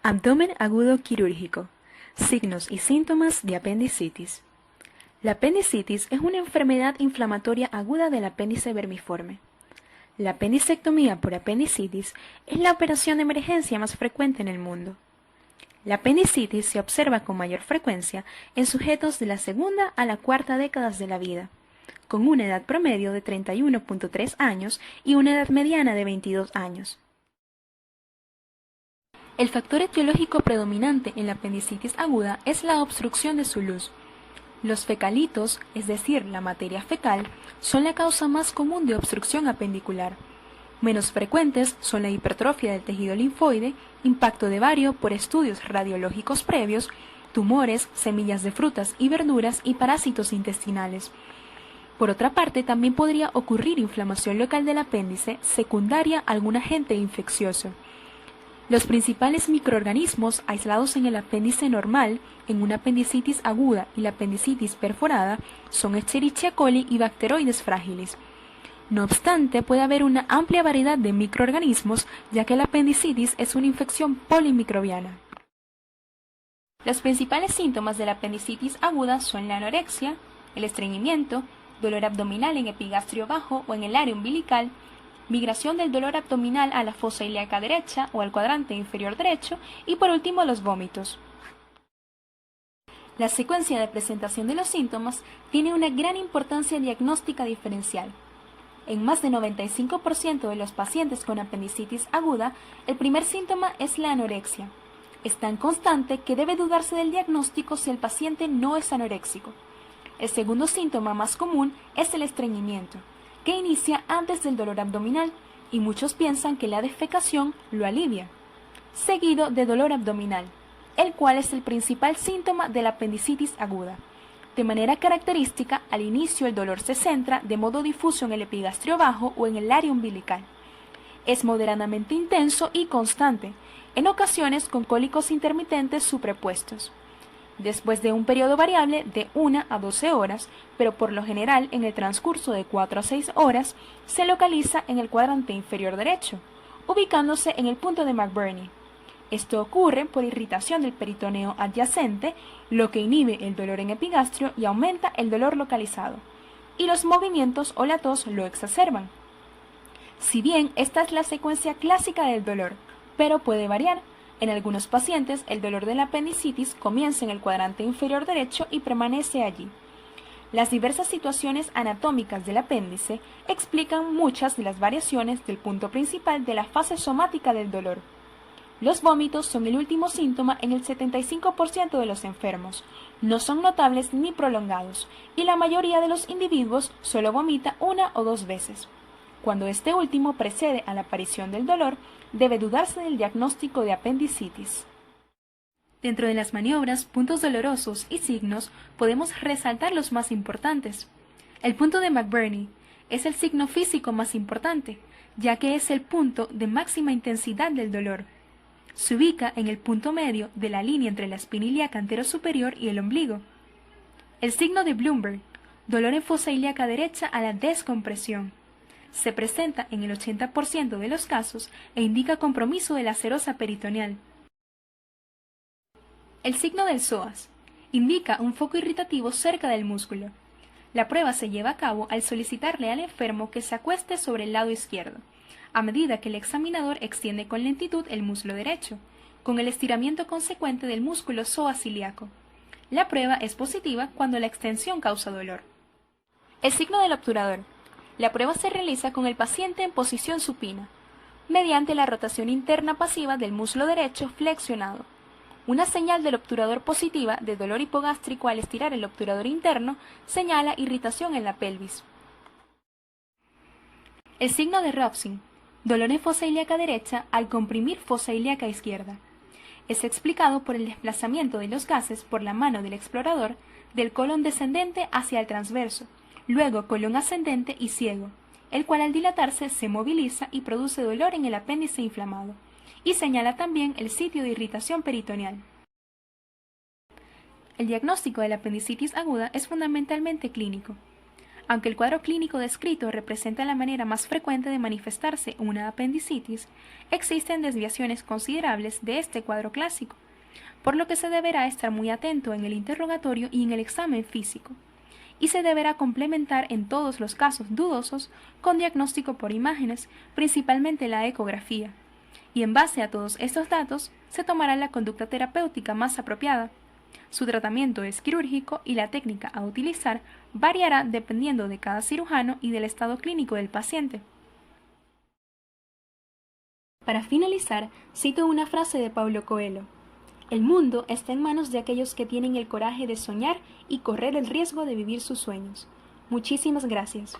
Abdomen agudo quirúrgico. Signos y síntomas de apendicitis. La apendicitis es una enfermedad inflamatoria aguda del apéndice vermiforme. La apendicectomía por apendicitis es la operación de emergencia más frecuente en el mundo. La apendicitis se observa con mayor frecuencia en sujetos de la segunda a la cuarta décadas de la vida, con una edad promedio de 31.3 años y una edad mediana de 22 años. El factor etiológico predominante en la apendicitis aguda es la obstrucción de su luz. Los fecalitos, es decir, la materia fecal, son la causa más común de obstrucción apendicular. Menos frecuentes son la hipertrofia del tejido linfoide, impacto de vario por estudios radiológicos previos, tumores, semillas de frutas y verduras y parásitos intestinales. Por otra parte, también podría ocurrir inflamación local del apéndice secundaria a algún agente infeccioso. Los principales microorganismos aislados en el apéndice normal, en una apendicitis aguda y la apendicitis perforada, son Escherichia coli y Bacteroides fragilis. No obstante, puede haber una amplia variedad de microorganismos, ya que la apendicitis es una infección polimicrobiana. Los principales síntomas de la apendicitis aguda son la anorexia, el estreñimiento, dolor abdominal en epigastrio bajo o en el área umbilical, migración del dolor abdominal a la fosa ilíaca derecha o al cuadrante inferior derecho y por último los vómitos. La secuencia de presentación de los síntomas tiene una gran importancia diagnóstica diferencial. En más de 95% de los pacientes con apendicitis aguda, el primer síntoma es la anorexia. Es tan constante que debe dudarse del diagnóstico si el paciente no es anoréxico. El segundo síntoma más común es el estreñimiento, que inicia antes del dolor abdominal, y muchos piensan que la defecación lo alivia, seguido de dolor abdominal, el cual es el principal síntoma de la apendicitis aguda. De manera característica, al inicio el dolor se centra de modo difuso en el epigastrio bajo o en el área umbilical. Es moderadamente intenso y constante, en ocasiones con cólicos intermitentes superpuestos. Después de un periodo variable de 1 a 12 horas, pero por lo general en el transcurso de 4 a 6 horas, se localiza en el cuadrante inferior derecho, ubicándose en el punto de McBurney. Esto ocurre por irritación del peritoneo adyacente, lo que inhibe el dolor en epigastrio y aumenta el dolor localizado, y los movimientos o la tos lo exacerban. Si bien esta es la secuencia clásica del dolor, pero puede variar. En algunos pacientes, el dolor de la apendicitis comienza en el cuadrante inferior derecho y permanece allí. Las diversas situaciones anatómicas del apéndice explican muchas de las variaciones del punto principal de la fase somática del dolor. Los vómitos son el último síntoma en el 75% de los enfermos. No son notables ni prolongados, y la mayoría de los individuos solo vomita 1 o 2 veces. Cuando este último precede a la aparición del dolor, debe dudarse del diagnóstico de apendicitis. Dentro de las maniobras, puntos dolorosos y signos, podemos resaltar los más importantes. El punto de McBurney es el signo físico más importante, ya que es el punto de máxima intensidad del dolor. Se ubica en el punto medio de la línea entre la espina ilíaca anterosuperior y el ombligo. El signo de Bloomberg, dolor en fosa ilíaca derecha a la descompresión. Se presenta en el 80% de los casos e indica compromiso de la serosa peritoneal. El signo del psoas indica un foco irritativo cerca del músculo. La prueba se lleva a cabo al solicitarle al enfermo que se acueste sobre el lado izquierdo, a medida que el examinador extiende con lentitud el muslo derecho, con el estiramiento consecuente del músculo psoas ilíaco. La prueba es positiva cuando la extensión causa dolor. El signo del obturador. La prueba se realiza con el paciente en posición supina, mediante la rotación interna pasiva del muslo derecho flexionado. Una señal del obturador positiva de dolor hipogástrico al estirar el obturador interno señala irritación en la pelvis. El signo de Robson, dolor en fosa ilíaca derecha al comprimir fosa ilíaca izquierda. Es explicado por el desplazamiento de los gases por la mano del explorador del colon descendente hacia el transverso, luego colon ascendente y ciego, el cual al dilatarse se moviliza y produce dolor en el apéndice inflamado, y señala también el sitio de irritación peritoneal. El diagnóstico de la apendicitis aguda es fundamentalmente clínico. Aunque el cuadro clínico descrito representa la manera más frecuente de manifestarse una apendicitis, existen desviaciones considerables de este cuadro clásico, por lo que se deberá estar muy atento en el interrogatorio y en el examen físico, y se deberá complementar en todos los casos dudosos con diagnóstico por imágenes, principalmente la ecografía, y en base a todos estos datos se tomará la conducta terapéutica más apropiada. Su tratamiento es quirúrgico y la técnica a utilizar variará dependiendo de cada cirujano y del estado clínico del paciente. Para finalizar, cito una frase de Paulo Coelho: "El mundo está en manos de aquellos que tienen el coraje de soñar y correr el riesgo de vivir sus sueños". Muchísimas gracias.